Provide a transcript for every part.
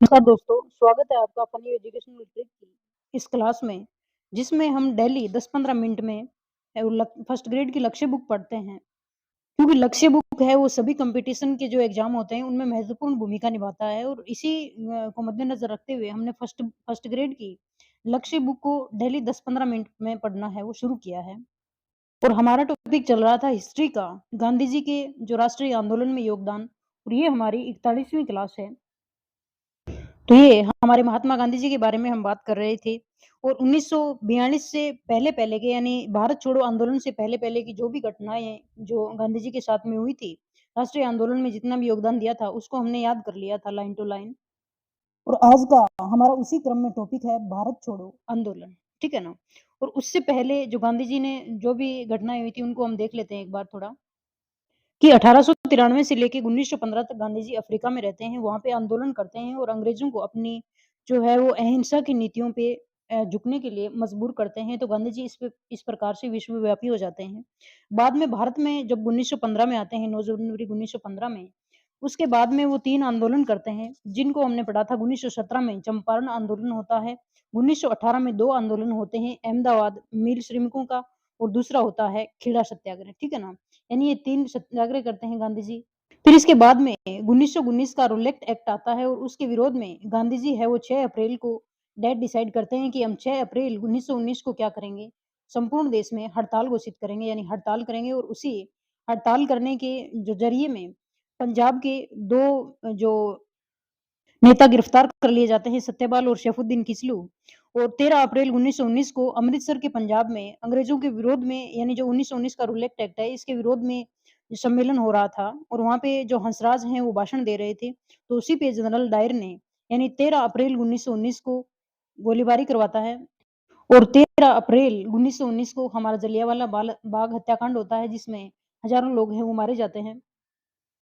नमस्कार दोस्तों, स्वागत है आपका फनी एजुकेशनल ट्रिक की इस क्लास में, जिसमें हम डेली 10-15 मिनट में फर्स्ट ग्रेड की लक्ष्य बुक पढ़ते हैं। क्योंकि लक्ष्य बुक है वो सभी कंपटीशन के जो एग्जाम होते हैं उनमें महत्वपूर्ण भूमिका निभाता है और इसी को मद्देनजर रखते हुए हमने फर्स्ट फर्स्ट ग्रेड की लक्ष्य बुक को डेली 10-15 मिनट में पढ़ना है वो शुरू किया है। और हमारा टॉपिक चल रहा था हिस्ट्री का, गांधी जी के जो राष्ट्रीय आंदोलन में योगदान, और ये हमारी 41वीं क्लास है। तो ये हमारे महात्मा गांधी जी के बारे में हम बात कर रहे थे और 1942 से पहले-पहले के यानी भारत छोड़ो आंदोलन से पहले-पहले की जो भी घटनाएँ जो गांधी जी के साथ में हुई थी, राष्ट्रीय आंदोलन में जितना भी योगदान दिया था, उसको हमने याद कर लिया था लाइन टू लाइन। और आज का हमारा उसी क्रम में टॉपिक है भारत छोड़ो आंदोलन, ठीक है ना? और उससे पहले जो गांधी जी ने जो भी घटनाएँ हुई थी, उनको हम देख लेते हैं एक बार थोड़ा। कि 1893 से लेके 1915 तक गांधी जी अफ्रीका में रहते हैं, वहाँ पे आंदोलन करते हैं और अंग्रेज़ों को अपनी जो है वो अहिंसा की नीतियों पे झुकने के लिए मजबूर करते हैं, तो गांधी जी इस प्रकार से विश्वव्यापी हो जाते हैं। बाद में भारत में जब 1915 में आते हैं, 9 जनवरी 1915 में, उसके बाद में वो 3 आंदोलन करते हैं, जिनको हमने पढ़ा था 1917 में चंपारण आंदोलन होता है, 1918 में 2 आंदोलन होते हैं, अहमदाबाद मिल श्रमिकों का और दूसरा होता है खेड़ा सत्याग्रह, ठीक है ना? यानी ये 3 सत्याग्रह करते हैं गांधी जी। फिर इसके बाद में 1919 का रोलेक्ट एक्ट आता है और उसके विरोध में गांधी जी है वो 6 अप्रैल को डेट डिसाइड करते हैं कि हम 6 अप्रैल 1919 को क्या करेंगे, संपूर्ण देश में हड़ताल घोषित करेंगे यानी हड़ताल करेंगे और उसी हड़ताल करने के जो ज़रिए में पंजाब के 2 जो नेता गिरफ्तार कर लिए जाते हैं सत्यपाल और सैफुद्दीन किचलू और 13 अप्रैल 1919 को अमृतसर के पंजाब में अंग्रेजों के विरोध में यानी जो 1919 का रोलेक्ट एक्ट है इसके विरोध में सम्मेलन हो रहा था और वहाँ पे जो हंसराज हैं वो भाषण दे रहे थे। तो उसी पे जनरल डायर ने यानी 13 अप्रैल 1919 को गोलीबारी करवाता है और 13 अप्रैल 1919 को हमारा जलियांवाला बाग हत्याकांड होता है जिसमें हज़ारों लोग हैं वो मारे जाते हैं।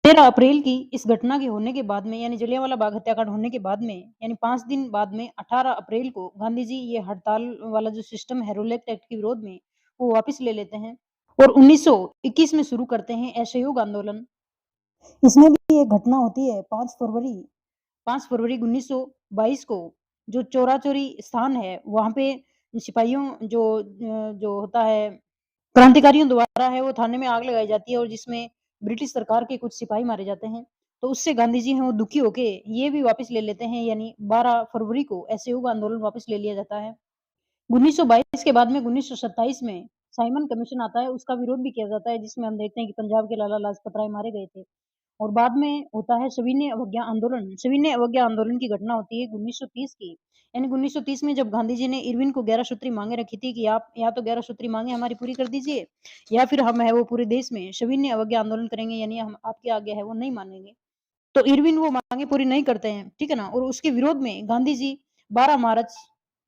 13 अप्रैल की इस घटना के होने के बाद में यानी जलियांवाला बाग हत्याकांड होने के बाद में यानी 5 दिन बाद में 18 अप्रैल को गांधी जी ये हड़ताल वाला जो सिस्टम है रोलेक्ट एक्ट के विरोध में वो वापस ले लेते हैं और 1921 में शुरू करते हैं असहयोग आंदोलन। इसमें भी एक घटना होती है 5 फरवरी 1922 को जो चौरा-चौरी स्थान है वहाँ पे सिपाहियों जो होता है क्रांतिकारियों द्वारा है वो थाने में आग लगाई जाती है और जिसमें ब्रिटिश सरकार के कुछ सिपाही मारे जाते हैं। तो उससे गांधी जी हैं वो दुखी होके ये भी वापस ले लेते हैं यानी 12 फरवरी को असहयोग आंदोलन वापस ले लिया जाता है। 1922 के बाद में 1927 में साइमन कमीशन आता है, उसका विरोध भी किया जाता है जिसमें हम देखते हैं कि पंजाब के लाला लाजपत राय मारे गए थे। और बाद में होता है सविनय अवज्ञा आंदोलन। सविनय अवज्ञा आंदोलन की घटना होती है 1930 की। यानी 1930 में जब गांधी जी ने इरविन को 11 सूत्री माँगे रखी थी कि आप या तो 11 सूत्री माँगे हमारी पूरी कर दीजिए या फिर हम है वो पूरे देश में सविनय अवज्ञा आंदोलन करेंगे यानी हम आपकी आज्ञा है वो नहीं मानेंगे। तो इरविन वो माँगे पूरी नहीं करते हैं, ठीक है ना? और उसके विरोध में गांधी जी 12 मार्च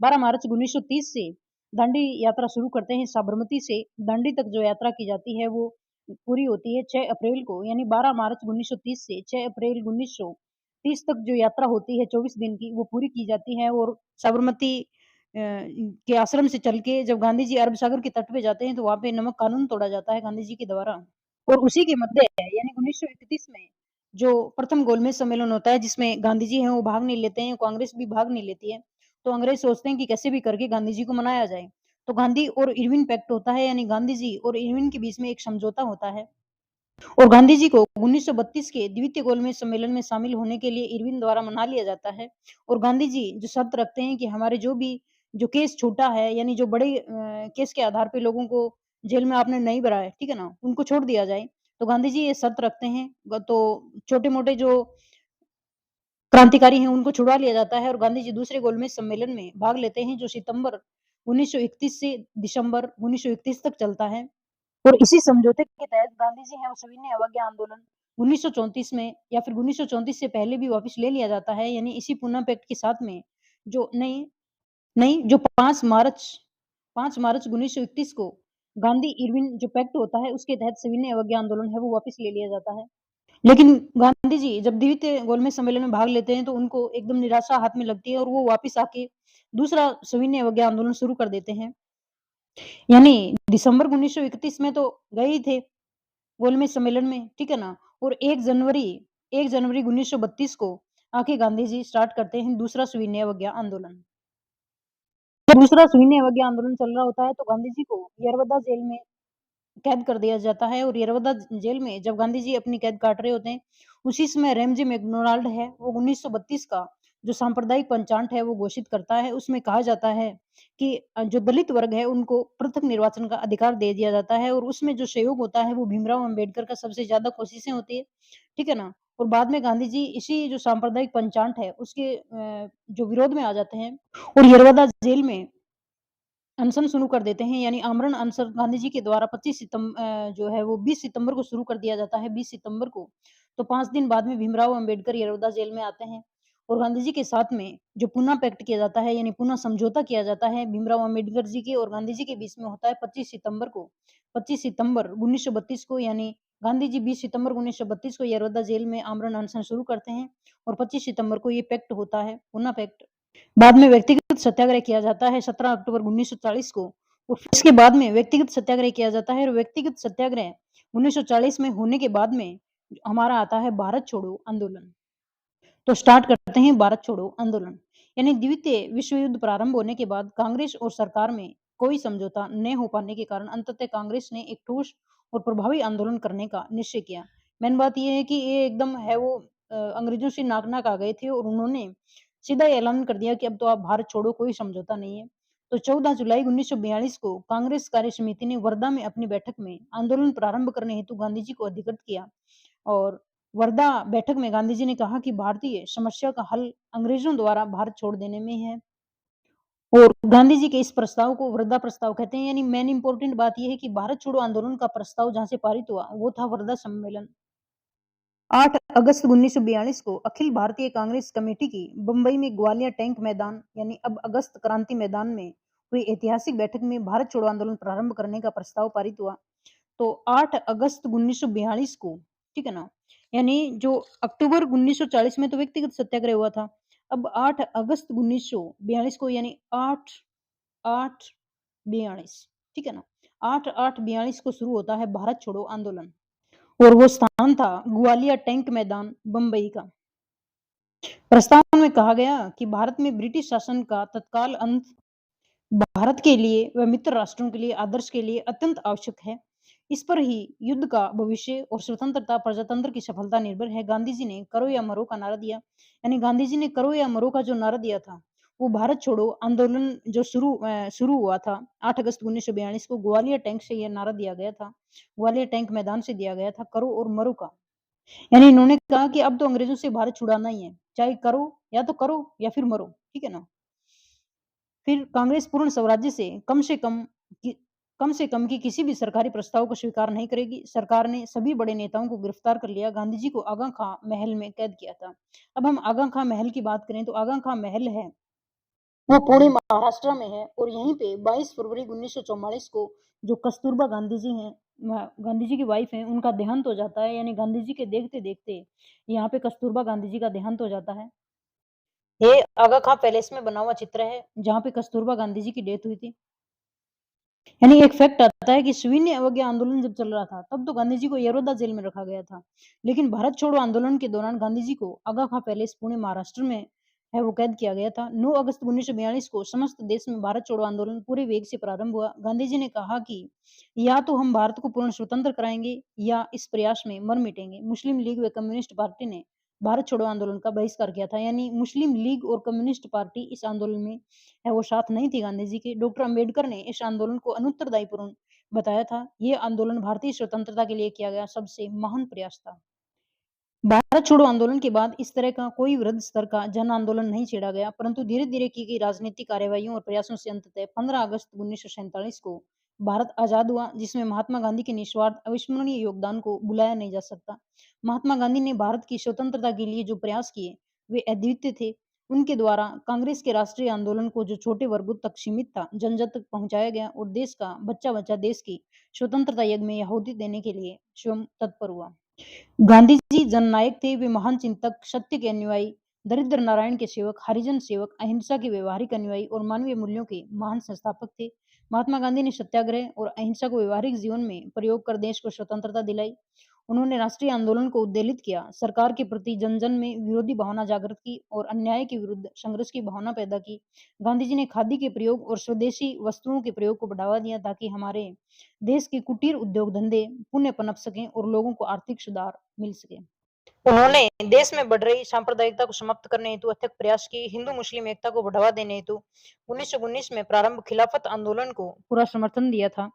12 मार्च 1930 से दांडी यात्रा शुरू करते हैं। साबरमती से दांडी तक जो यात्रा की जाती है वो पूरी होती है 6 अप्रैल को यानी 12 मार्च 1930 से 6 अप्रैल 1930 तक जो यात्रा होती है 24 दिन की वो पूरी की जाती है और साबरमती के आश्रम से चल के जब गांधी जी अरब सागर के तट पे जाते हैं तो वहाँ पे नमक कानून तोड़ा जाता है गांधी जी के द्वारा। और उसी के मध्य यानी 1931 में जो प्रथम गोलमेज सम्मेलन होता है जिसमें गांधी जी हैं वो भाग नहीं लेते हैं, कांग्रेस भी भाग नहीं लेती है। तो अंग्रेज सोचते हैं कि कैसे भी करके गांधी जी को मनाया जाए। तो गांधी और इरविन पैक्ट होता है यानी गांधी जी और इरविन के बीच में एक समझौता होता है और गांधी जी को 1932 के द्वितीय गोलमेज सम्मेलन में शामिल होने के लिए इरविन द्वारा मना लिया जाता है और गांधी जी जो शर्त रखते हैं कि हमारे जो केस छूटा है यानी जो बड़े केस के आधार पे लोगों को जेल में आपने नहीं भरा है, ठीक है ना? उनको छोड़ दिया जाए। तो गांधी जी ये शर्त रखते हैं तो छोटे-मोटे जो क्रांतिकारी हैं उनको छुड़वा लिया जाता है और गांधी जी दूसरे गोलमेज सम्मेलन में भाग लेते हैं जो सितंबर 1931 से दिसंबर 1931 तक चलता है और इसी समझौते के तहत गांधी जी हैं वो सविनय अवज्ञा आंदोलन 1934 में या फिर 1934 से पहले भी वापस ले लिया जाता है यानी इसी पूना पैक्ट के साथ में जो नहीं नहीं जो 5 मार्च 1931 को गांधी इरविन जो पैक्ट होता है उसके तहत सविनय अवज्ञा आंदोलन है वो वापस ले लिया जाता है। लेकिन गांधी जी जब द्वितीय गोलमेज सम्मेलन में भाग लेते हैं तो उनको एकदम निराशा हाथ में लगती है और वो वापस आके दूसरा सविनय अवज्ञा आंदोलन शुरू कर देते हैं। यानी दिसंबर 1931 में तो गए ही थे गोलमेज सम्मेलन में, ठीक है ना? और 1 जनवरी 1932 को आके गांधी जी स्टार्ट करते हैं दूसरा सविनय अवज्ञा आंदोलन। जब दूसरा सविनय अवज्ञा आंदोलन चल रहा होता है तो गांधी जी को यरवदा जेल में कैद कर दिया जाता है और यरवदा जेल में जब गांधी जी अपनी कैद काट रहे होते हैं, उसी समय रैमजे मैकडोनाल्ड है, वो 1932 का जो सांप्रदायिक पंचांग है, वो घोषित करता है। उसमें कहा जाता है कि जो दलित वर्ग है, उनको पृथक निर्वाचन का अधिकार दे दिया जाता है और उसमें जो सहयोग होता है, वो भीमराव अम्बेडकर का सबसे ज़्यादा कोशिशें होती है, ठीक है ना? और बाद में गांधी जी इसी जो सांप्रदायिक पंचांग है, उसके जो विरोध में आ जाते हैं और यरवदा जेल में अनशन शुरू कर देते हैं यानी आमरण अनशन गांधी जी के द्वारा 25 जो है वो 20 सितंबर को शुरू कर दिया जाता है 20 सितंबर को। तो 5 दिन बाद में भीमराव अंबेडकर यरौदा जेल में आते हैं और गांधी जी के साथ में जो पूना पैक्ट किया जाता है यानी पूना समझौता किया जाता है भीमराव अंबेडकर जी के और गांधी जी के बीच में होता है 25 सितंबर को। 25 सितंबर 1932 को यानी गांधी जी 20 सितंबर 1932 को यरौदा जेल में आमरण अनशन शुरू करते हैं और 25 सितंबर को ये पैक्ट होता है, पूना पैक्ट। बाद में व्यक्तिगत सत्याग्रह किया जाता है 17 अक्टूबर 1940 को और फिर इसके बाद में व्यक्तिगत सत्याग्रह किया जाता है और व्यक्तिगत सत्याग्रह 1940 में होने के बाद में हमारा आता है भारत छोड़ो आंदोलन। तो स्टार्ट करते हैं भारत छोड़ो आंदोलन। यानी द्वितीय विश्व युद्ध प्रारंभ होने के बाद कांग्रेस और सरकार में कोई समझौता न हो पाने के कारण अंततः कांग्रेस ने एक ठोस और प्रभावी आंदोलन करने का निश्चय किया। मेन बात ये है कि ये एकदम है वो अंग्रेजों से नाक नाक आ गए थे और उन्होंने सीधा ऐलान कर दिया कि अब तो आप भारत छोड़ो, कोई समझौता नहीं है। तो 14 जुलाई 1942 को कांग्रेस कार्य समिति ने वर्धा में अपनी बैठक में आंदोलन प्रारंभ करने हेतु गांधी जी को अधिकृत किया और वर्धा बैठक में गांधी जी ने कहा कि भारतीय समस्या का हल अंग्रेजों द्वारा भारत छोड़ देने में है और गांधी जी के इस प्रस्ताव को वर्धा प्रस्ताव कहते हैं। यानी मेन इंपॉर्टेंट बात यह है कि भारत छोड़ो आंदोलन का प्रस्ताव जहां से पारित हुआ वो था वर्धा सम्मेलन। 8 अगस्त 1942 को अखिल भारतीय कांग्रेस कमेटी की बंबई में ग्वालियर टैंक मैदान यानी अब अगस्त क्रांति मैदान में हुई ऐतिहासिक बैठक में भारत छोड़ो आंदोलन प्रारंभ करने का प्रस्ताव पारित हुआ। तो 8 अगस्त 1942 को, ठीक है ना? यानी जो अक्टूबर 1940 में तो व्यक्तिगत सत्याग्रह हुआ था। अब 8 अगस्त 1942 को यानी 8/8/42, ठीक है ना? 8/8/42 को शुरू होता है भारत छोड़ो आंदोलन और वो स्थान था ग्वालियर टैंक मैदान, बंबई का। प्रस्ताव में कहा गया कि भारत में ब्रिटिश शासन का तत्काल अंत भारत के लिए व मित्र राष्ट्रों के लिए आदर्श के लिए अत्यंत आवश्यक है। इस पर ही युद्ध का भविष्य और स्वतंत्रता प्रजातंत्र की सफलता निर्भर है। गांधी जी ने करो या मरो का नारा दिया। यानी गांधी जी ने करो या मरो का जो नारा दिया था, वो भारत छोड़ो आंदोलन जो शुरू हुआ था 8 अगस्त 1942 को ग्वालियर टैंक से यह नारा दिया गया था। ग्वालियर टैंक मैदान से दिया गया था करो और मरो का। यानी इन्होंने कहा कि अब तो अंग्रेजों से भारत छुड़ाना ही है, चाहे करो या फिर मरो, ठीक है ना? फिर कांग्रेस पूर्ण स्वराज्य से कम से कम की किसी भी सरकारी प्रस्ताव को स्वीकार नहीं करेगी। सरकार ने सभी बड़े नेताओं को गिरफ्तार कर लिया। गांधी जी को आगा खां महल में कैद किया था। अब हम आगा खां महल की बात करें तो आगा खां महल है वो पुणे महाराष्ट्र में है और यहीं पे 22 फरवरी 1944 को जो कस्तूरबा गांधी जी हैं, गांधी जी की वाइफ हैं, उनका देहांत हो जाता है। यानी गांधी जी के देखते देखते यहाँ पे कस्तूरबा गांधी जी का देहांत हो जाता है। ये आगा खां पैलेस में बना हुआ चित्र है जहाँ पे कस्तूरबा गांधी जी की डेथ हुई थी। यानी एक फैक्ट आता है कि सविनय अवज्ञा आंदोलन जब चल रहा था तब तो गांधी जी को यरोदा जेल में रखा गया था, लेकिन भारत छोड़ो आंदोलन के दौरान गांधी जी को आगा खां पैलेस पुणे महाराष्ट्र में है वो कैद किया गया था। 9 अगस्त 1942 को समस्त देश में भारत छोड़ो आंदोलन पूरे वेग से प्रारंभ हुआ। गांधी जी ने कहा कि या तो हम भारत को पूर्ण स्वतंत्र कराएंगे या इस प्रयास में मर मिटेंगे। मुस्लिम लीग व कम्युनिस्ट पार्टी ने भारत छोड़ो आंदोलन का बहिष्कार किया था। यानी मुस्लिम लीग और कम्युनिस्ट पार्टी इस आंदोलन में है वो साथ नहीं थी गांधी जी के। डॉक्टर अंबेडकर ने इस आंदोलन को अनुत्तरदायीपूर्ण बताया था। ये आंदोलन भारतीय स्वतंत्रता के लिए किया गया सबसे महान प्रयास था। भारत छोड़ो आंदोलन के बाद इस तरह का कोई वृहद स्तर का जन आंदोलन नहीं छेड़ा गया, परंतु धीरे-धीरे की गई राजनीतिक कार्यवाहियों और प्रयासों से अंततः 15 अगस्त 1947 को भारत आजाद हुआ, जिसमें महात्मा गांधी के निस्वार्थ अविस्मरणीय योगदान को भुलाया नहीं जा सकता। महात्मा गांधी ने भारत की स्वतंत्रता के लिए जो प्रयास किए, वे अद्वितीय थे। उनके द्वारा कांग्रेस के राष्ट्रीय आंदोलन को जो छोटे वर्गों तक सीमित था, जन-जन तक पहुंचाया गया और देश का बच्चा-बच्चा देश की स्वतंत्रता यज्ञ में आहुति देने के लिए स्वयं तत्पर हुआ। गांधी जी जननायक थे। वे महान चिंतक, सत्य के अनुयायी, दरिद्र नारायण के सेवक, हरिजन सेवक, अहिंसा के व्यवहारिक अनुयायी और मानवीय मूल्यों के महान संस्थापक थे। महात्मा गांधी ने सत्याग्रह और अहिंसा को व्यवहारिक जीवन में प्रयोग कर देश को स्वतंत्रता दिलाई उन्होंने राष्ट्रीय आंदोलन को उद्वेलित किया, सरकार के प्रति जन-जन में विरोधी भावना जागृत की और अन्याय के विरुद्ध संघर्ष की भावना पैदा की। गांधी जी ने खादी के प्रयोग और स्वदेशी वस्तुओं के प्रयोग को बढ़ावा दिया ताकि हमारे देश के कुटीर उद्योग धंधे पुनः पनप सकें और लोगों को आर्थिक सुधार मिल सके। उन्होंने देश में बढ़ रही सांप्रदायिकता को समाप्त करने हेतु अथक प्रयास किए। हिंदू मुस्लिम एकता को बढ़ावा देने हेतु 1919 में प्रारंभ खिलाफत आंदोलन को पूरा समर्थन दिया था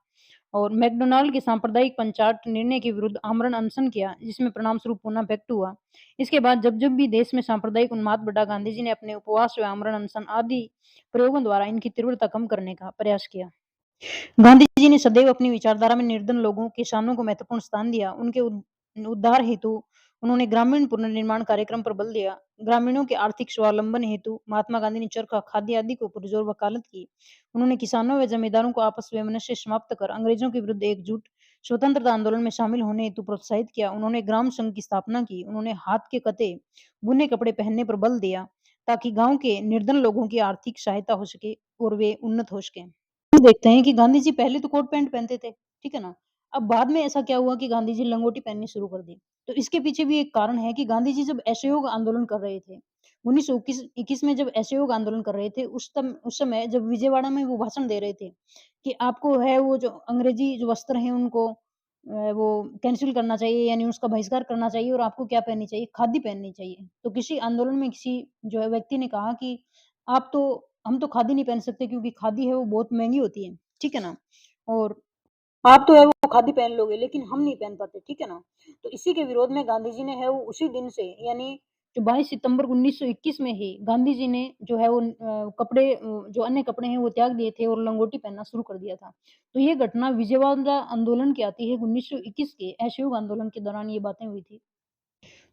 और मैकडोनाल्ड के सांप्रदायिक पंचाट निर्णय के विरुद्ध आमरण अनशन किया, जिसमें परिणाम स्वरूप पुनः व्यक्त हुआ। इसके बाद जब जब भी देश में सांप्रदायिक उन्माद बढ़ा, गांधी जी ने अपने उपवास व आमरण अनशन आदि प्रयोगों द्वारा इनकी तीव्रता कम करने का प्रयास किया। गांधी जी ने सदैव अपनी विचारधारा में निर्धन लोगों, किसानों को महत्वपूर्ण स्थान दिया। उनके उद्धार हेतु उन्होंने ग्रामीण पुनर्निर्माण कार्यक्रम पर बल दिया। ग्रामीणों के आर्थिक स्वावलंबन हेतु महात्मा गांधी ने चरखा, खादी आदि को पुरजोर वकालत की। उन्होंने किसानों व जमींदारों को आपस वैमनस्य समाप्त कर अंग्रेजों के विरुद्ध एकजुट स्वतंत्रता आंदोलन में शामिल होने हेतु प्रोत्साहित किया। उन्होंने ग्राम संघ की स्थापना की। उन्होंने हाथ के कते बुने कपड़े पहनने पर बल दिया ताकि गांव के निर्धन लोगों की आर्थिक सहायता हो सके और वे उन्नत हो सके। देखते हैं कि गांधी जी पहले तो कोट पैंट पहनते थे, ठीक है ना? अब बाद में ऐसा क्या हुआ कि गांधी जी लंगोटी पहननी शुरू कर दी। तो इसके पीछे भी एक कारण है कि गांधी जी जब असहयोग आंदोलन कर रहे थे, 1921 में जब असहयोग आंदोलन कर रहे थे, उस समय जब विजयवाड़ा में वो भाषण दे रहे थे कि आपको है वो जो अंग्रेजी जो वस्त्र हैं उनको वो कैंसल करना चाहिए, यानी उसका बहिष्कार करना चाहिए और आपको क्या पहननी चाहिए? खादी पहननी चाहिए। तो किसी आंदोलन में किसी जो है व्यक्ति ने कहा कि आप तो हम तो खादी नहीं पहन सकते क्योंकि खादी है वो बहुत महँगी होती है, ठीक है ना? और आप तो है वो खादी पहन लोगे लेकिन हम नहीं पहन पाते, ठीक है ना? तो इसी के विरोध में गांधी जी ने है वो उसी दिन से, यानी जो 22 सितंबर 1921 में ही गांधी जी ने जो है वो कपड़े जो अन्य कपड़े हैं वो त्याग दिए थे और लंगोटी पहनना शुरू कर दिया था। तो ये घटना विजयवाड़ा आंदोलन की आती है, 1921 के असहयोग आंदोलन के दौरान ये बातें हुई थी।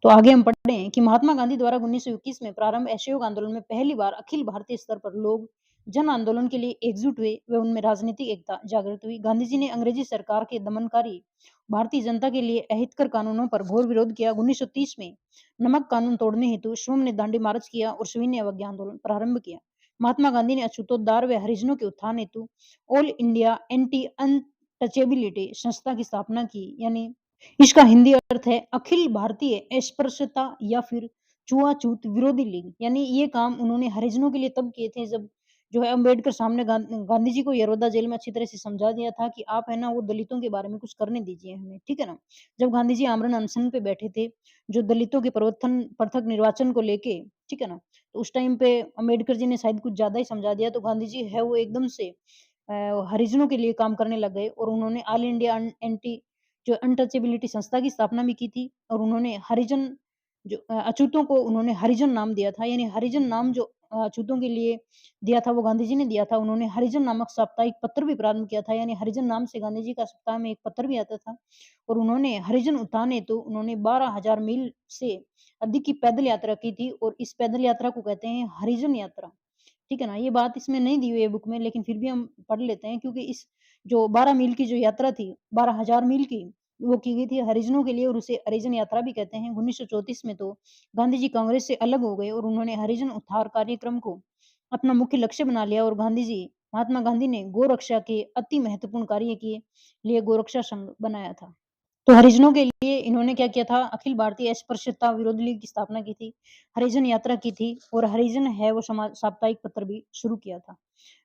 तो आगे हम पढ़ते हैं कि महात्मा गांधी द्वारा 1921 में प्रारंभ असहयोग आंदोलन में पहली बार अखिल भारतीय स्तर पर लोग जन आंदोलन के लिए एकजुट हुए व उनमें राजनीतिक एकता जागृत हुई। गांधी जी ने अंग्रेजी सरकार के दमनकारी भारतीय जनता के लिए अहितकर कानूनों पर घोर विरोध किया। 1930 में नमक कानून तोड़ने हेतु श्रम ने दांडी मार्च किया और सविनय अवज्ञा आंदोलन प्रारंभ किया। महात्मा गांधी ने अछूतोद्धार व हरिजनों के उत्थान हेतु ऑल इंडिया एंटी अनटचेबिलिटी संस्था की स्थापना की, यानी इसका हिंदी अर्थ है अखिल भारतीय अस्पृश्यता या फिर छुआछूत विरोधी लीग। यानी ये काम उन्होंने हरिजनों के लिए तब किए थे जब जो है अम्बेडकर सामने गांधी जी को यरोदा जेल में अच्छी तरह से समझा दिया था कि आप है ना वो दलितों के बारे में कुछ करने दीजिए हमें, ठीक है ना? जब गांधी जी आमरण अनशन पे बैठे थे, जो दलितों के प्रवर्तन पृथक निर्वाचन को लेके, ठीक है ना? तो उस टाइम पे अम्बेडकर जी ने शायद कुछ ज्यादा ही समझा दिया, तो गांधी जी है वो एकदम से हरिजनों के लिए काम करने लग गए और उन्होंने ऑल इंडिया एंटी जो अनटचेबिलिटी संस्था की स्थापना भी की थी और उन्होंने हरिजन जो अछूतों को उन्होंने हरिजन नाम दिया था, यानी हरिजन नाम जो अछूतों के लिए दिया था वो गांधी जी ने दिया था। उन्होंने हरिजन नामक साप्ताहिक पत्र भी प्रारंभ किया था, यानी हरिजन नाम से गांधी जी का सप्ताह में एक पत्र भी आता था और उन्होंने हरिजन उत्थान हेतु उन्होंने 12,000 मील से अधिक की पैदल यात्रा की थी और इस पैदल यात्रा को कहते हैं हरिजन यात्रा। ठीक है ना? ये बात इसमें नहीं दी हुई है बुक में, लेकिन फिर भी हम पढ़ लेते हैं क्योंकि इस जो 12 मील की जो यात्रा थी, 12,000 मील की, वो की गई थी हरिजनों के लिए और उसे हरिजन यात्रा भी कहते हैं। 1934 में तो गांधी जी कांग्रेस से अलग हो गए और उन्होंने हरिजन उद्धार कार्यक्रम को अपना मुख्य लक्ष्य बना लिया और महात्मा गांधी ने गौरक्षा के अति महत्वपूर्ण कार्य के लिए गोरक्षा संघ बनाया था। तो हरिजनों के लिए इन्होंने क्या किया था, अखिल भारतीय अस्पृश्यता विरोधी लीग की स्थापना की थी, हरिजन यात्रा की थी और हरिजन है वो समाज साप्ताहिक पत्र भी शुरू किया था।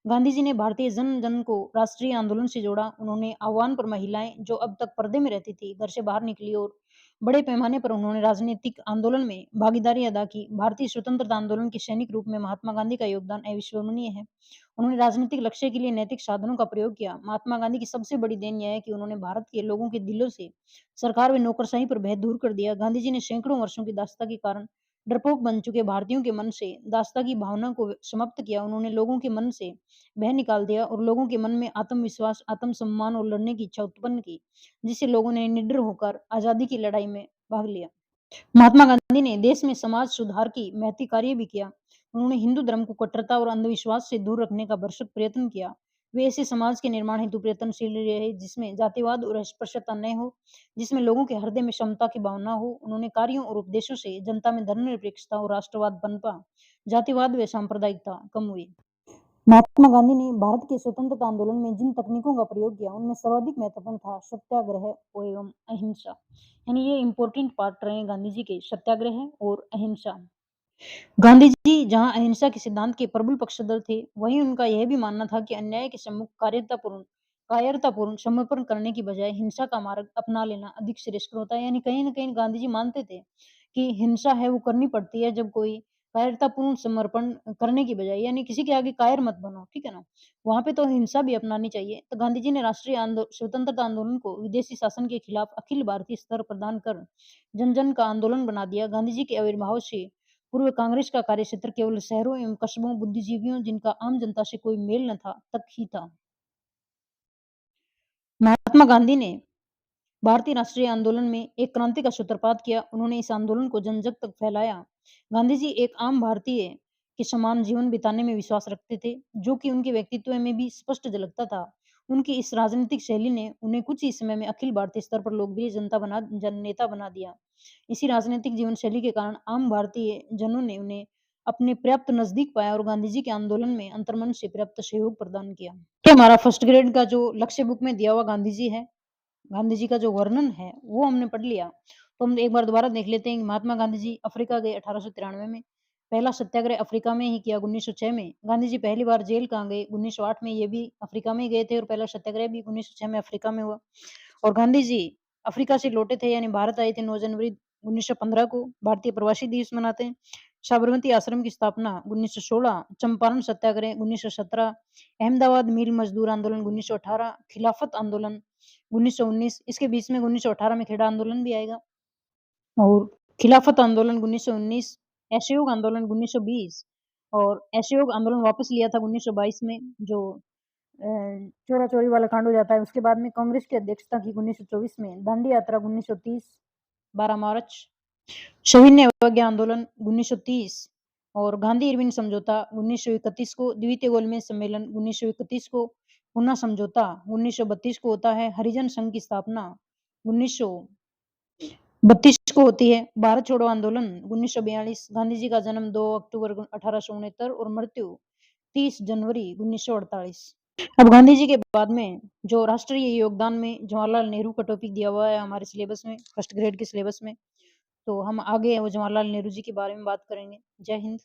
गांधी जी ने भारतीय जन जन को राष्ट्रीय आंदोलन से जोड़ा। उन्होंने आह्वान पर महिलाएं जो अब तक पर्दे में रहती थी घर से बाहर निकली और बड़े पैमाने पर उन्होंने राजनीतिक आंदोलन में भागीदारी अदा की। भारतीय स्वतंत्रता आंदोलन के सैनिक रूप में महात्मा गांधी का योगदान अविस्मरणीय है। उन्होंने राजनीतिक लक्ष्य के लिए नैतिक साधनों का प्रयोग किया। महात्मा गांधी की सबसे बड़ी देन यह है कि उन्होंने भारत के लोगों के दिलों से सरकार व नौकरशाही पर भय दूर कर दिया। गांधी जी ने सैकड़ों वर्षों की दास्ता के कारण डरपोक बन चुके भारतीयों के मन से दास्ता की भावना को समाप्त किया। उन्होंने लोगों के मन से भय निकाल दिया और लोगों के मन में आत्मविश्वास, आत्मसम्मान और लड़ने की इच्छा उत्पन्न की, जिससे लोगों ने निडर होकर आजादी की लड़ाई में भाग लिया। महात्मा गांधी ने देश में समाज सुधार की महती कार्य भी किया। उन्होंने हिंदू धर्म को कट्टरता और अंधविश्वास से दूर रखने का भरसक प्रयत्न किया। वे ऐसे समाज के निर्माण हेतु प्रयत्नशील रहे जिसमें जातिवाद और अस्पृश्यता न हो, जिसमें लोगों के हृदय में समता की भावना हो। उन्होंने कार्यों और उपदेशों से जनता में धर्मनिरपेक्षता और राष्ट्रवाद पनपा, जातिवाद व सांप्रदायिकता कम हुई। महात्मा गांधी ने भारत के स्वतंत्रता आंदोलन में जिन तकनीकों का प्रयोग किया, उनमें सर्वाधिक महत्वपूर्ण था सत्याग्रह एवं अहिंसा। यानी ये इम्पोर्टेंट पार्ट रहे गांधी जी के, सत्याग्रह और अहिंसा। गांधी जी जहां अहिंसा के सिद्धांत के प्रबल पक्षधर थे, वहीं उनका यह भी मानना था कि अन्याय के सम्मुख कायरतापूर्ण समर्पण करने की बजाय हिंसा का मार्ग अपना लेना अधिक श्रेष्ठ होता है। यानी कहीं न कहीं गांधी जी मानते थे कि हिंसा है वो करनी पड़ती है जब कोई कायरतापूर्ण समर्पण करने की बजाय, यानी किसी के आगे कायर मत बनो, ठीक है ना? वहाँ पे तो हिंसा भी अपनानी चाहिए। तो गांधी जी ने राष्ट्रीय स्वतंत्रता आंदोलन को विदेशी शासन के खिलाफ अखिल भारतीय स्तर प्रदान कर जन-जन का आंदोलन बना दिया। गांधी जी के आविर्भाव से पूर्व कांग्रेस का कार्यक्षेत्र केवल शहरों एवं कस्बों, बुद्धिजीवियों जिनका आम जनता से कोई मेल न था, तक ही था। महात्मा गांधी ने भारतीय राष्ट्रीय आंदोलन में एक क्रांति का सूत्रपात किया। उन्होंने इस आंदोलन को जन-जन तक फैलाया। गांधी जी एक आम भारतीय के समान जीवन बिताने में विश्वास रखते थे, जो कि उनके व्यक्तित्व में भी स्पष्ट झलकता था। उनकी इस राजनीतिक शैली ने उन्हें कुछ ही समय में अखिल भारतीय स्तर पर लोकप्रिय नेता बना दिया। इसी राजनीतिक जीवन शैली के कारण आम भारतीय जनों ने उन्हें अपने पर्याप्त नजदीक पाया और गांधी जी के आंदोलन में अंतर्मन से पर्याप्त सहयोग प्रदान किया। ये हमारा फर्स्ट ग्रेड का जो लक्ष्य बुक में दिया हुआ गांधी जी है, गांधी जी का जो वर्णन है, वो हमने पढ़ लिया। तो हम एक बार दोबारा देख लेते हैं कि महात्मा गांधी जी अफ्रीका गए 1893 में। पहला सत्याग्रह अफ्रीका में ही किया 1906 में। गांधी जी पहली बार जेल कहाँ गए? 1908 में, ये भी अफ्रीका में ही गए थे और पहला सत्याग्रह भी 1906 में अफ्रीका में हुआ। और गांधी जी अफ्रीका से लौटे थे, यानी भारत आए थे 9 जनवरी 1915 को। भारतीय प्रवासी दिवस मनाते हैं। साबरमती आश्रम की स्थापना 1916, चंपारण सत्याग्रह 1917, अहमदाबाद मिल मजदूर आंदोलन 1918, खिलाफत आंदोलन 1919, इसके बीच में 1918 में खेड़ा आंदोलन भी आएगा। और खिलाफत आंदोलन 1919, असहयोग आंदोलन 1920 और असहयोग आंदोलन वापस लिया था 1922 में, जो अ, चोरा-चोरी वाला कांड हो जाता है। उसके बाद में कांग्रेस की अध्यक्षता की 1924 में, दांडी यात्रा 1930, 12 मार्च, सविनय अवज्ञा आंदोलन 1930 और गांधी-इरविन समझौता 1931 को, द्वितीय गोलमेज सम्मेलन 1931 को, ऊना समझौता 1932 को होता है, हरिजन संघ की स्थापना 1932 को होती है, भारत छोड़ो आंदोलन 1942, गांधी जी का जन्म 2 अक्टूबर 1869 और मृत्यु 30 जनवरी 1948। अब गांधी जी के बाद में जो राष्ट्रीय योगदान में जवाहरलाल नेहरू का टॉपिक दिया हुआ है हमारे सिलेबस में, फर्स्ट ग्रेड के सिलेबस में, तो हम आगे वो जवाहरलाल नेहरू जी के बारे में बात करेंगे। जय हिंद।